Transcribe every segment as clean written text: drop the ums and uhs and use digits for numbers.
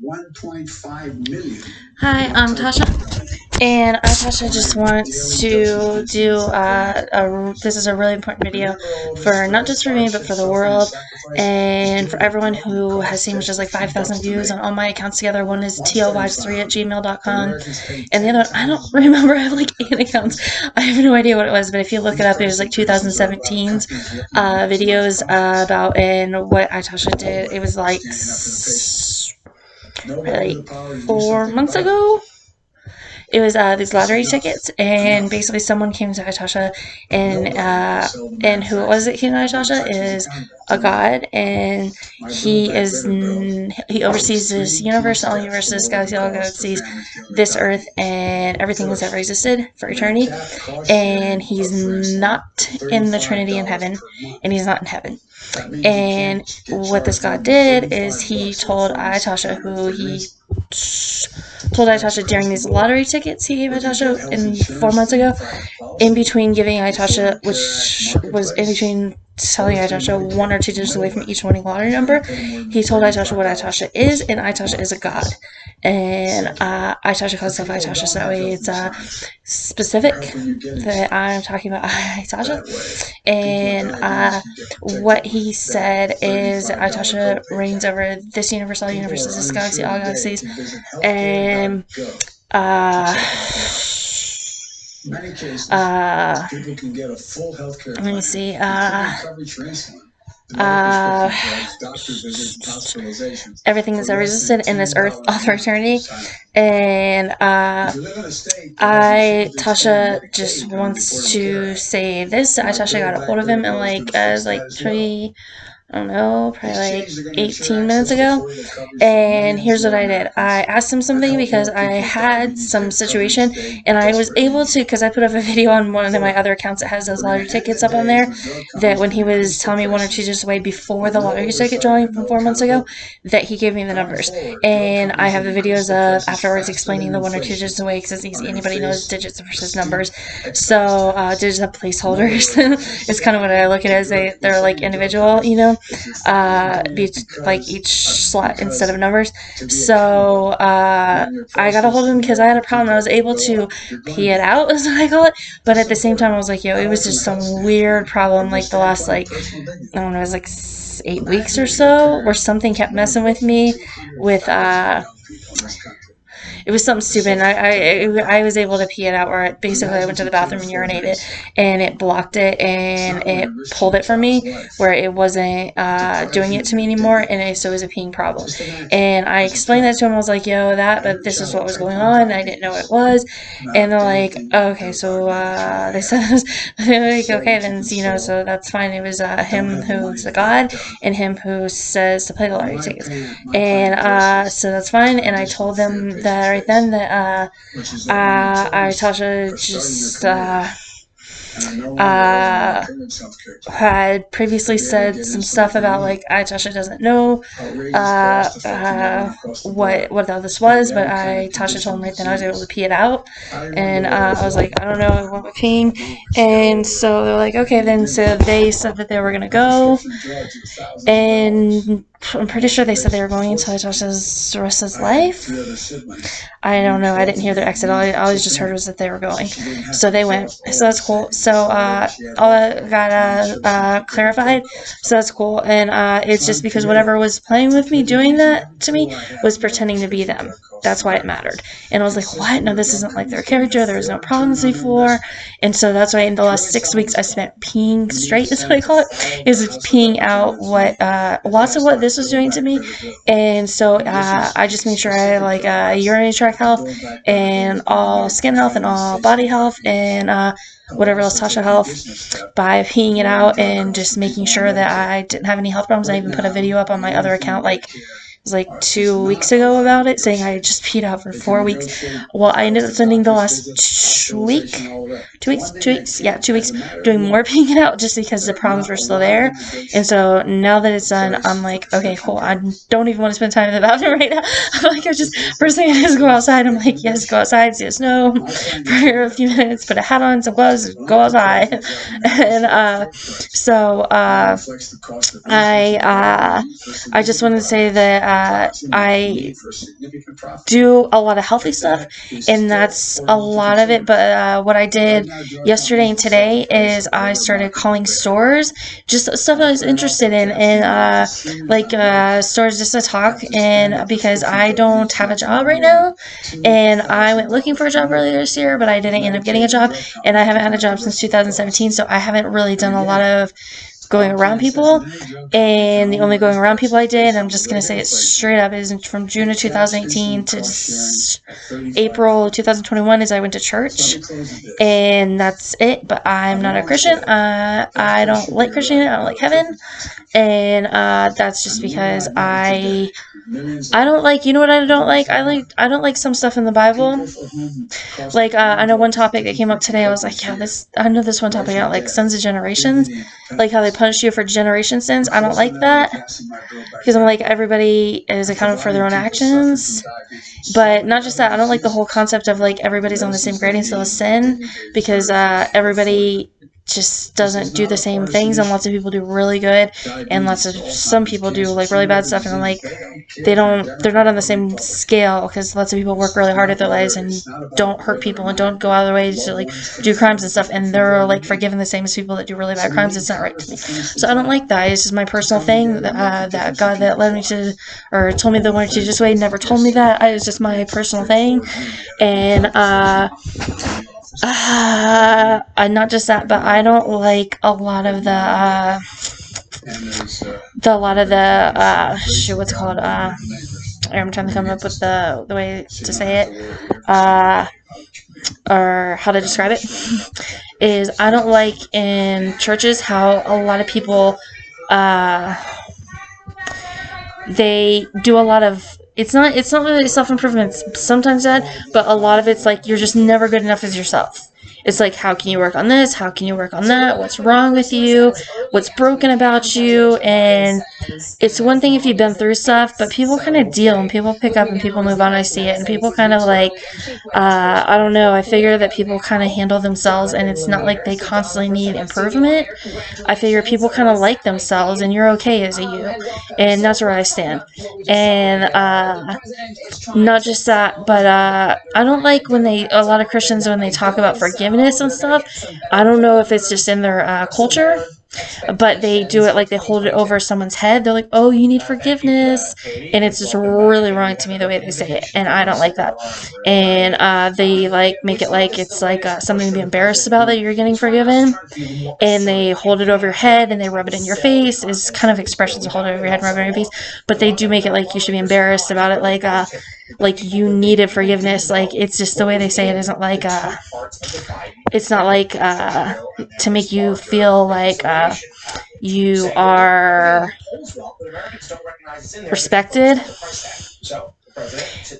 1.5 million. Hi, I'm Tasha, and Tasha just wants to do this is a really important video for not just for me but for the world and for everyone who has seen which is like 5,000 views on all my accounts together. One is tolvives3@gmail.com, and the other one I don't remember. I have like 8 accounts. I have no idea what it was, but if you look it up, it was like 2017's videos about and what Tasha did. It was like probably like 4 months ago. It was these lottery tickets, and basically someone came to Tasha, and who was it came to Tasha is a god, and he oversees this universe, all universes, galaxy, all galaxies, this Earth, and everything that's ever existed for eternity. And he's not in the Trinity in heaven, and he's not in heaven. And what this god did is he told Tasha, who he told Tasha during these lottery tickets he gave Tasha in 4 months ago, in between giving Tasha, which was in between telling Tasha 1 or 2 digits away from each winning lottery number, he told Tasha what Tasha is, and Tasha is a god. And Tasha calls herself Tasha, so that way it's specific that I'm talking about Tasha. And what he said is that Tasha reigns over this universe, all universes, this galaxy, all galaxies, and let me see. Everything that's ever existed in this earth all for eternity. And Tasha just wants to say this. Tasha got a hold of him and like 3, I don't know, probably like 18 minutes ago. And here's what I did. I asked him something because I had some situation, and I was able to, because I put up a video on one of my other accounts that has those lottery tickets up on there, that when he was telling me 1 or 2 days away before the lottery ticket drawing from 4 months ago, that he gave me the numbers. And I have the videos of afterwards explaining the 1 or 2 digits away, because it's easy. Anybody knows digits versus numbers. So digits have placeholders. It's kind of what I look at it as. They're like individual, you know, like each slot instead of numbers. So I got a hold of him because I had a problem. I was able to pee it out, is what I call it. But at the same time, I was like, yo, it was just some weird problem. Like the last, like, I don't know, it was like 8 weeks or so, where something kept messing with me with it was something stupid. And I was able to pee it out, where basically I went to the bathroom and urinated, and it blocked it and it pulled it from me, where it wasn't doing it to me anymore, and so it was a peeing problem. And I explained that to him. I was like, yo, but this is what was going on. I didn't know what it was. And they're like, oh, okay, so they said, they're like, okay, then, you know, so that's fine. It was him who's the god and him who says to play the lottery tickets. And so that's fine. And I told them that right then that Tasha just had previously said some stuff about like Tasha doesn't know what all this was, but Tasha told him right then I was able to pee it out, and I was like, I don't know, I went peeing, and so they're like, okay then. So they said that they were gonna go, and I'm pretty sure they said they were going until Tasha's the rest of his life. I don't know. I didn't hear their exit. All I just heard was that they were going. So they went. So that's cool. So all that got clarified. So that's cool. And it's just because whatever was playing with me, doing that to me, was pretending to be them. That's why it mattered. And I was like, what? No, this isn't like their character. There was no problems before. And so that's why in the last 6 weeks I spent peeing straight, is what I call it, is peeing out what lots of what this was doing to me. And so I just made sure I had like urinary tract health and all skin health and all body health and whatever else Tasha health by peeing it out and just making sure that I didn't have any health problems. I even put a video up on my other account like 2 weeks ago about it, saying I just peed out for 4 weeks. Well, I ended up spending the last 2 weeks doing more peeing it out, just because the problems were still there. And so now that it's done, I'm like, okay, cool. I don't even want to spend time in the bathroom right now. I'm like, first thing I just go outside. I'm like, yes, go outside, see the snow for a few minutes, put a hat on, some gloves, go outside. And so I just wanted to say that I do a lot of healthy stuff, and that's a lot of it. But what I did yesterday and today is I started calling stores, just stuff I was interested in, and stores just to talk. And because I don't have a job right now, and I went looking for a job earlier this year, but I didn't end up getting a job, and I haven't had a job since 2017, so I haven't really done a lot of going around people. And the only going around people I did, I'm just going to say it straight up, is from June of 2018 to April 2021 is I went to church, and that's it. But I'm not a Christian. I don't like Christianity. I don't like heaven, and that's just because I don't like, you know what I don't like? I don't like some stuff in the Bible. Like, I know one topic that came up today, I was like, yeah, I know this one topic I don't like, sins of generations. Like how they punish you for generation sins. I don't like that. Because I'm like, everybody is accountable for their own actions. But not just that, I don't like the whole concept of like everybody's on the same grading scale of sin. Because everybody just doesn't do the same things, and lots of people do really good, and some people do like really bad stuff, and I'm like, they're not on the same scale, because lots of people work really hard at their lives and don't hurt people and don't go out of their way to like do crimes and stuff, and they're like forgiven the same as people that do really bad crimes. It's not right to me. So I don't like that. It's just my personal thing, that God that led me to, or told me the one Jesus way, never told me that. It's just my personal thing. And not just that, but I don't like a lot of the what's it called? I'm trying to come up with the way to say it, or how to describe it. Is I don't like in churches how a lot of people, they do a lot of, it's not really self-improvement, sometimes that, but a lot of it's like you're just never good enough as yourself. It's like, how can you work on this? How can you work on that? What's wrong with you? What's broken about you? And it's one thing if you've been through stuff, but people kind of deal, and people pick up, and people move on. I see it, and people kind of like, I don't know, I figure that people kind of handle themselves, and it's not like they constantly need improvement. I figure people kind of like themselves, and you're okay as a you, and that's where I stand. And not just that, but I don't like when a lot of Christians, when they talk about forgiveness and stuff, I don't know if it's just in their culture, but they do it like they hold it over someone's head. They're like, oh, you need forgiveness, and it's just really wrong to me the way they say it, and I don't like that. And they like make it like it's like something to be embarrassed about, that you're getting forgiven, and they hold it over your head and they rub it in your face. Is kind of expressions of hold it over your head and rub it in your face, but they do make it like you should be embarrassed about it, like you needed forgiveness. Like, it's just the way they say it isn't like it's not like to make you feel like you are respected.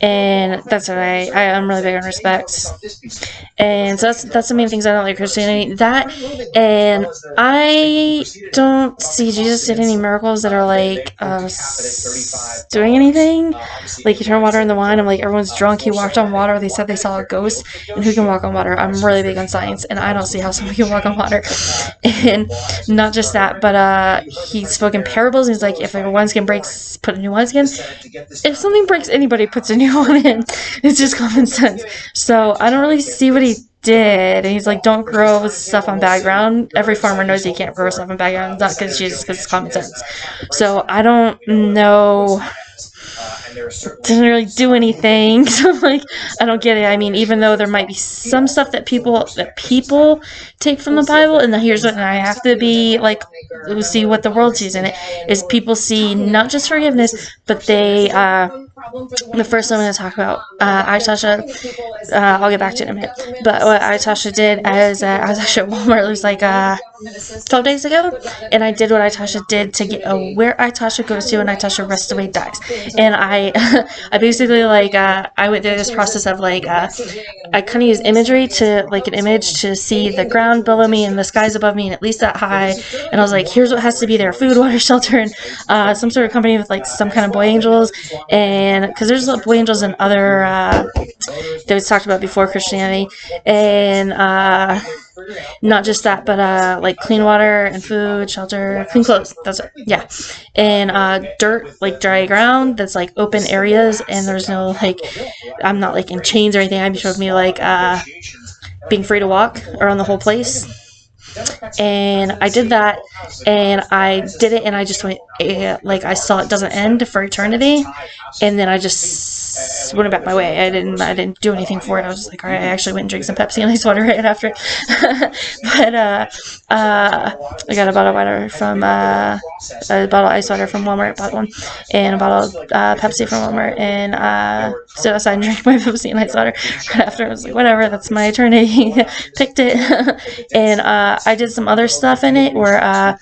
And that's what I'm really big on respect. And so that's the main things I don't like Christianity. That, and I don't see Jesus did any miracles that are like doing anything. Like, he turned water into wine. I'm like, everyone's drunk. He walked on water. They said they saw a ghost. And who can walk on water? I'm really big on science, and I don't see how someone can walk on water. And not just that, but he spoke in parables. And he's like, if a wineskin breaks, put a new wineskin. If something breaks, anybody puts a new one in. It's just common sense. So I don't really see what he did. And he's like, don't grow stuff on bad ground. Every farmer knows you can't grow stuff on bad ground. It's not because it's common sense. So I don't know. Didn't really do anything. So like, I don't get it. I mean, even though there might be some stuff that people take from the Bible, and here's what, and I have to be like, see what the world sees in it, is people see not just forgiveness, but they the first one I'm going to talk about, Tasha, I'll get back to it in a minute, but what Tasha did, as I was actually at Walmart, it was like 12 days ago, and I did what Tasha did to get where Tasha goes to, and Tasha rests away dies. And I basically, like, I went through this process of, like, I kind of use imagery to, like, an image to see the ground below me and the skies above me, and at least that high. And I was like, here's what has to be there: food, water, shelter, and some sort of company with, like, some kind of boy angels. And and because there's boy angels and other that was talked about before Christianity, and not just that, but like clean water and food, shelter, clean clothes. That's it. Yeah, and dirt, like dry ground. That's like open areas, and there's no like, I'm not like in chains or anything. I'm showing me like being free to walk around the whole place. And I did that, and I did it, and I just went like I saw it doesn't end for eternity, and then I just went about my way. I didn't do anything for it. I was just like, all right. I actually went and drank some Pepsi and ice water right after it. But I got a bottle of water from a bottle of ice water from Walmart, bought one, and a bottle of Pepsi from Walmart, and stood outside and drank my Pepsi and ice water right after. I was like, whatever, that's my eternity. Picked it. And I did some other stuff in it where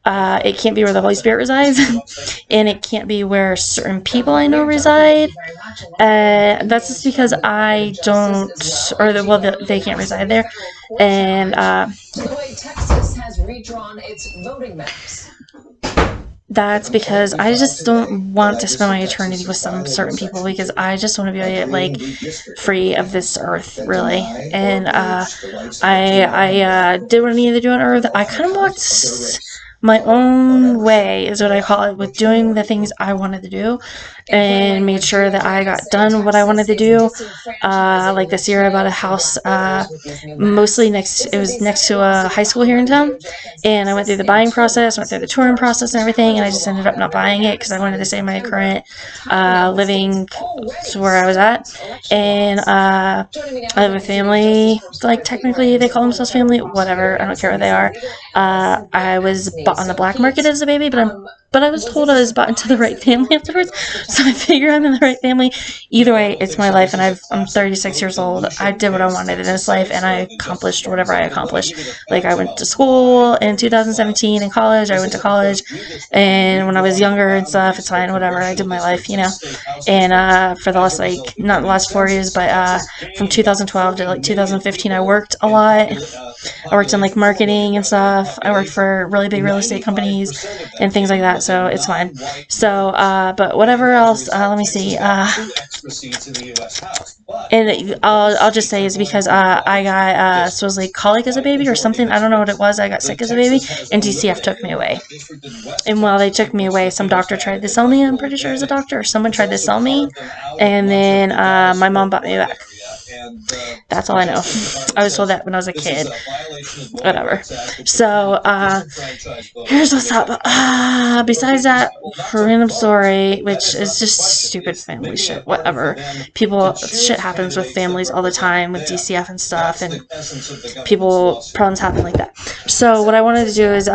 it can't be where the Holy Spirit resides, and it can't be where certain people I know reside. That's just because I don't, they can't reside there. And the way Texas has redrawn its voting maps. That's because I just don't want to spend my eternity with some certain people, because I just want to be like free of this earth, really. And I did what I needed to do on earth. I kind of walked my own way, is what I call it, with doing the things I wanted to do, and made sure that I got done what I wanted to do. Like this year I bought a house mostly next to a high school here in town, and I went through the buying process, went through the touring process and everything, and I just ended up not buying it because I wanted to stay my current living to where I was at. And I have a family, like technically they call themselves family, whatever, I don't care what they are. I was bought on the black market as a baby, but I was told I was bought into the right family afterwards, so I figure I'm in the right family. Either way, it's my life, and I'm 36 years old. I did what I wanted in this life, and I accomplished whatever I accomplished. Like, I went to school in 2017 in college. I went to college, and when I was younger and stuff, it's fine, whatever. I did my life, you know. And for the last, like, not the last 4 years, but from 2012 to, like, 2015, I worked a lot. I worked in, like, marketing and stuff. I worked for really big real estate companies and things like that, so it's fine. So, but whatever else, let me see. And I'll just say is because I got supposedly colic as a baby or something. I don't know what it was. I got sick as a baby, and DCF took me away. And while they took me away, some doctor tried to sell me. I'm pretty sure it was a doctor, or someone tried to sell me, and then my mom bought me back. That's all I know. I was told that when I was a kid. Whatever. So, here's what's up. Besides that random story, which is just stupid family shit, whatever. Shit happens with families all the time with DCF and stuff, and problems happen like that. So, what I wanted to do is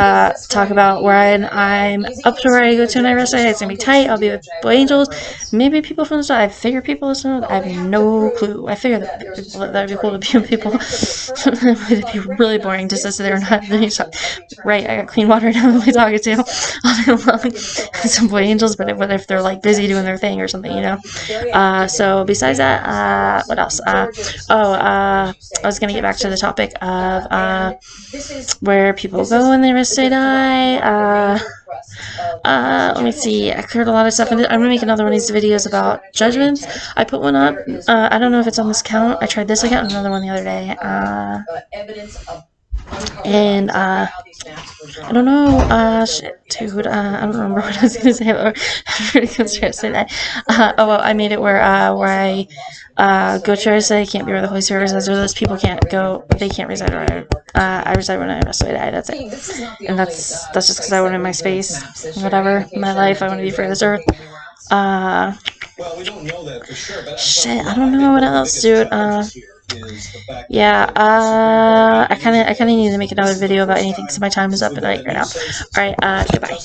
talk about where I'm up to where I go to night rest. It's gonna be tight. I'll be with Boy Angels. Maybe people from the side. I figure people listen. I have no clue. I figure that would be cool to be with people. It'd be really boring just to sit there and not really talk. Right, I got clean water now to be talking to all day long. Some Boy Angels, but if they're like busy doing their thing or something, you know. So besides that, what else? I was gonna get back to the topic of where people go when they rest or die. Let me see. I cleared a lot of stuff, and I'm gonna make another one of these videos about judgments. I put one up. I don't know if it's on this account. I tried this account and another one the other day. And I don't know. Shit, dude. I don't remember what I was gonna say. I'm pretty constrained to say that. I made it where I go to RSA. Can't be where the Holy Spirit resides. Or those people can't go. They can't reside where I reside when I rest. So I die. That's it. And that's just because I wanted my space. Whatever. My life. I want to be free of this earth. Shit. I don't know what else, dude. Yeah, I kind of need to make another video about anything because my time is up at night right now. Alright, goodbye.